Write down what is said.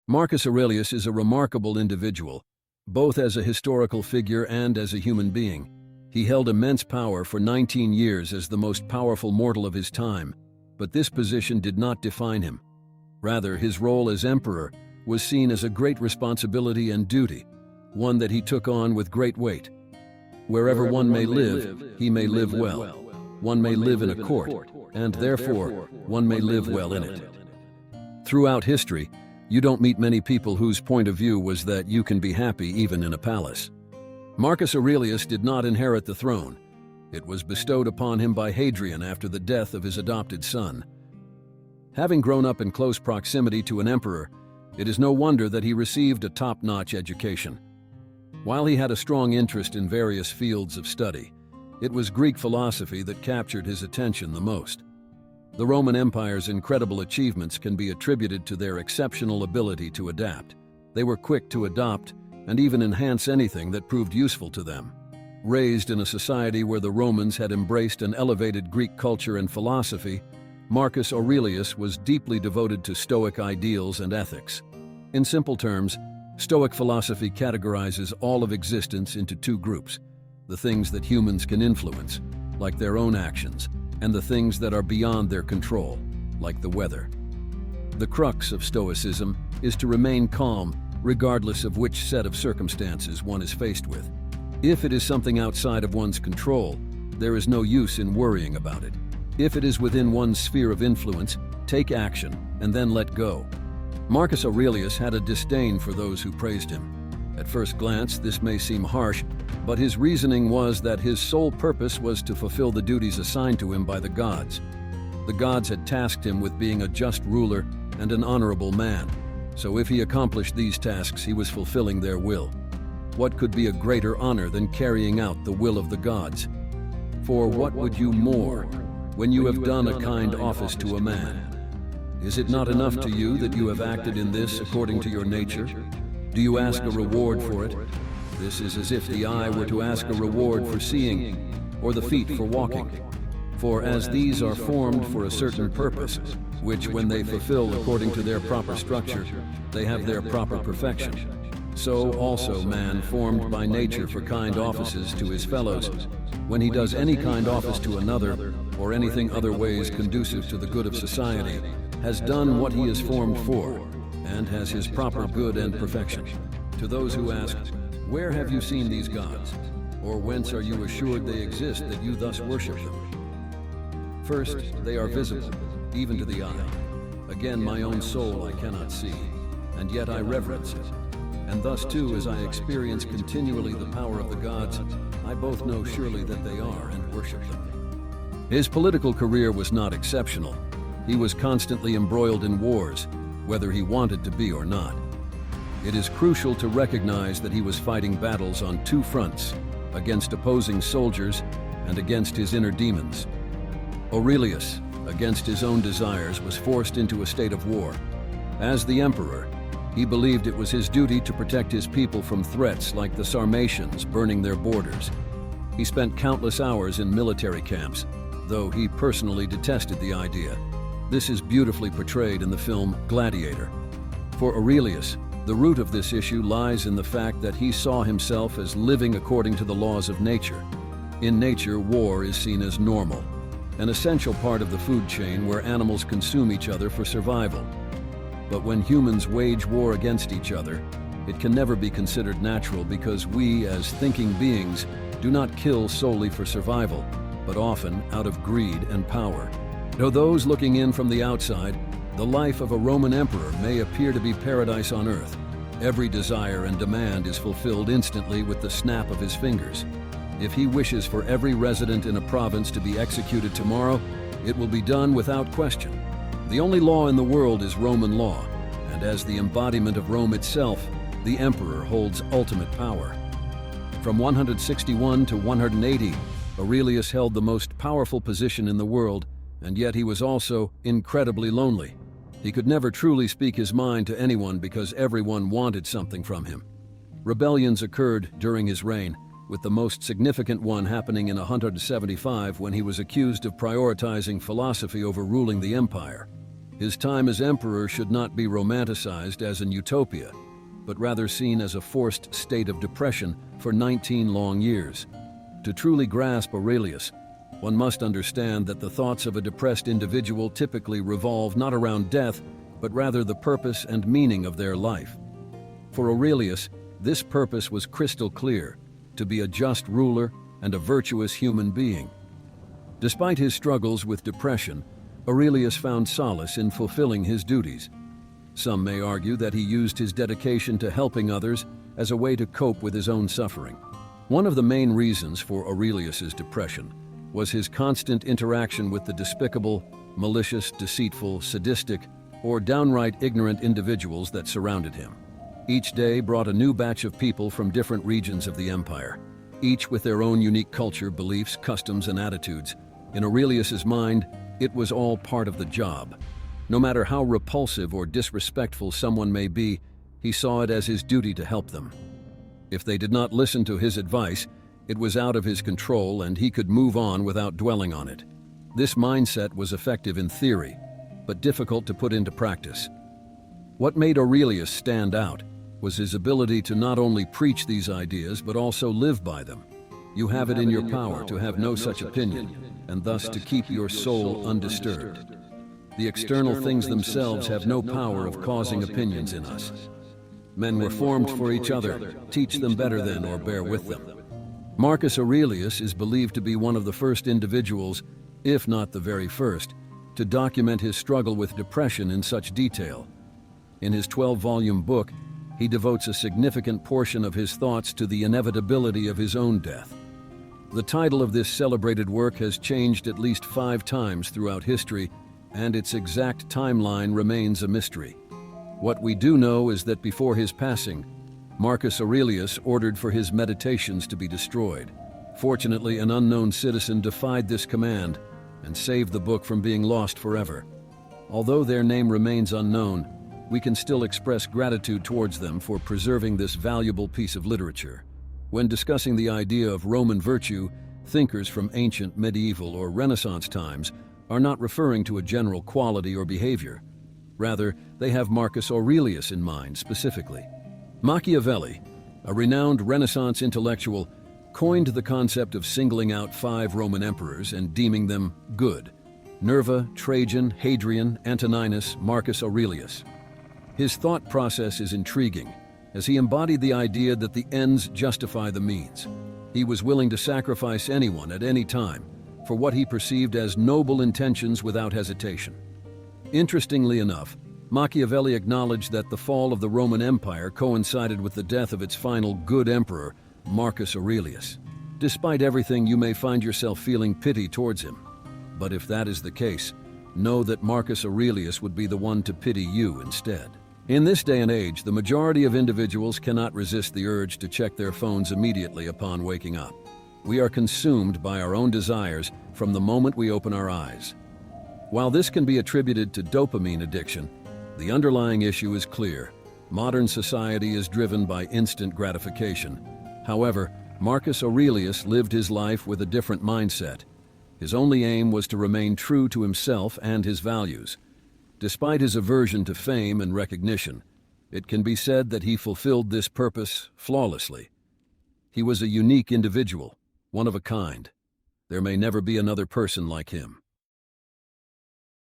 Marcus Aurelius is a remarkable individual, both as a historical figure and as a human being. He held immense power for 19 years as the most powerful mortal of his time, but this position did not define him. Rather, his role as emperor was seen as a great responsibility and duty, one that he took on with great weight. Wherever one may live, he may live well. One may live in a court, and therefore, one may live well in it. Throughout history, you don't meet many people whose point of view was that you can be happy even in a palace. Marcus Aurelius did not inherit the throne. It was bestowed upon him by Hadrian after the death of his adopted son. Having grown up in close proximity to an emperor, it is no wonder that he received a top-notch education. While he had a strong interest in various fields of study, it was Greek philosophy that captured his attention the most. The Roman Empire's incredible achievements can be attributed to their exceptional ability to adapt. They were quick to adopt and even enhance anything that proved useful to them. Raised in a society where the Romans had embraced and elevated Greek culture and philosophy, Marcus Aurelius was deeply devoted to Stoic ideals and ethics. In simple terms, Stoic philosophy categorizes all of existence into two groups: the things that humans can influence, like their own actions, and the things that are beyond their control, like the weather. The crux of Stoicism is to remain calm regardless of which set of circumstances one is faced with. If it is something outside of one's control, there is no use in worrying about it. If it is within one's sphere of influence, take action and then let go. Marcus Aurelius had a disdain for those who praised him. At first glance, this may seem harsh, but his reasoning was that his sole purpose was to fulfill the duties assigned to him by the gods. The gods had tasked him with being a just ruler and an honorable man, so if he accomplished these tasks, he was fulfilling their will. What could be a greater honor than carrying out the will of the gods? For what would you more when you have done a kind office to a man? Is it not enough to you that you have acted in this according to your nature? Do you ask a reward for it? This is as if the eye were to ask a reward for seeing, or the feet for walking. For as these are formed for a certain purpose, which when they fulfill according to their proper structure, they have their proper perfection, so also man formed by nature for kind offices to his fellows, when he does any kind office to another, or anything other ways conducive to the good of society, has done what he is formed for, and has his proper good and perfection. To those who ask, "Where have you seen these gods? Or whence are you assured they exist that you thus worship them?" First, they are visible, even to the eye. Again, my own soul I cannot see, and yet I reverence it. And thus too, as I experience continually the power of the gods, I both know surely that they are and worship them. His political career was not exceptional. He was constantly embroiled in wars, whether he wanted to be or not. It is crucial to recognize that he was fighting battles on two fronts, against opposing soldiers and against his inner demons. Aurelius, against his own desires, was forced into a state of war. As the emperor, he believed it was his duty to protect his people from threats like the Sarmatians burning their borders. He spent countless hours in military camps, though he personally detested the idea. This is beautifully portrayed in the film Gladiator. For Aurelius, the root of this issue lies in the fact that he saw himself as living according to the laws of nature. In nature, war is seen as normal, an essential part of the food chain where animals consume each other for survival. But when humans wage war against each other, it can never be considered natural because we, as thinking beings, do not kill solely for survival, but often out of greed and power. To those looking in from the outside, the life of a Roman emperor may appear to be paradise on earth. Every desire and demand is fulfilled instantly with the snap of his fingers. If he wishes for every resident in a province to be executed tomorrow, it will be done without question. The only law in the world is Roman law, and as the embodiment of Rome itself, the emperor holds ultimate power. From 161 to 180, Aurelius held the most powerful position in the world, and yet he was also incredibly lonely. He could never truly speak his mind to anyone because everyone wanted something from him. Rebellions occurred during his reign, with the most significant one happening in 175 when he was accused of prioritizing philosophy over ruling the empire. His time as emperor should not be romanticized as an utopia, but rather seen as a forced state of depression for 19 long years. To truly grasp Aurelius, one must understand that the thoughts of a depressed individual typically revolve not around death, but rather the purpose and meaning of their life. For Aurelius, this purpose was crystal clear: to be a just ruler and a virtuous human being. Despite his struggles with depression, Aurelius found solace in fulfilling his duties. Some may argue that he used his dedication to helping others as a way to cope with his own suffering. One of the main reasons for Aurelius's depression was his constant interaction with the despicable, malicious, deceitful, sadistic, or downright ignorant individuals that surrounded him. Each day brought a new batch of people from different regions of the empire, each with their own unique culture, beliefs, customs, and attitudes. In Aurelius's mind, it was all part of the job. No matter how repulsive or disrespectful someone may be, he saw it as his duty to help them. If they did not listen to his advice, it was out of his control and he could move on without dwelling on it. This mindset was effective in theory, but difficult to put into practice. What made Aurelius stand out was his ability to not only preach these ideas but also live by them. You have it in your power to have no such opinion, and thus to keep your soul undisturbed. The external things themselves have no power of causing opinions in us. Men were formed for each other. Teach them better than or bear with them. Marcus Aurelius is believed to be one of the first individuals, if not the very first, to document his struggle with depression in such detail. In his 12-volume book, he devotes a significant portion of his thoughts to the inevitability of his own death. The title of this celebrated work has changed at least 5 times throughout history, and its exact timeline remains a mystery. What we do know is that before his passing, Marcus Aurelius ordered for his meditations to be destroyed. Fortunately, an unknown citizen defied this command and saved the book from being lost forever. Although their name remains unknown, we can still express gratitude towards them for preserving this valuable piece of literature. When discussing the idea of Roman virtue, thinkers from ancient, medieval, or Renaissance times are not referring to a general quality or behavior. Rather, they have Marcus Aurelius in mind specifically. Machiavelli, a renowned Renaissance intellectual, coined the concept of singling out 5 Roman emperors and deeming them good: Nerva, Trajan, Hadrian, Antoninus, Marcus Aurelius. His thought process is intriguing, as he embodied the idea that the ends justify the means. He was willing to sacrifice anyone at any time for what he perceived as noble intentions without hesitation. Interestingly enough, Machiavelli acknowledged that the fall of the Roman Empire coincided with the death of its final good emperor, Marcus Aurelius. Despite everything, you may find yourself feeling pity towards him. But if that is the case, know that Marcus Aurelius would be the one to pity you instead. In this day and age, the majority of individuals cannot resist the urge to check their phones immediately upon waking up. We are consumed by our own desires from the moment we open our eyes. While this can be attributed to dopamine addiction, the underlying issue is clear. Modern society is driven by instant gratification. However, Marcus Aurelius lived his life with a different mindset. His only aim was to remain true to himself and his values. Despite his aversion to fame and recognition, it can be said that he fulfilled this purpose flawlessly. He was a unique individual, one of a kind. There may never be another person like him.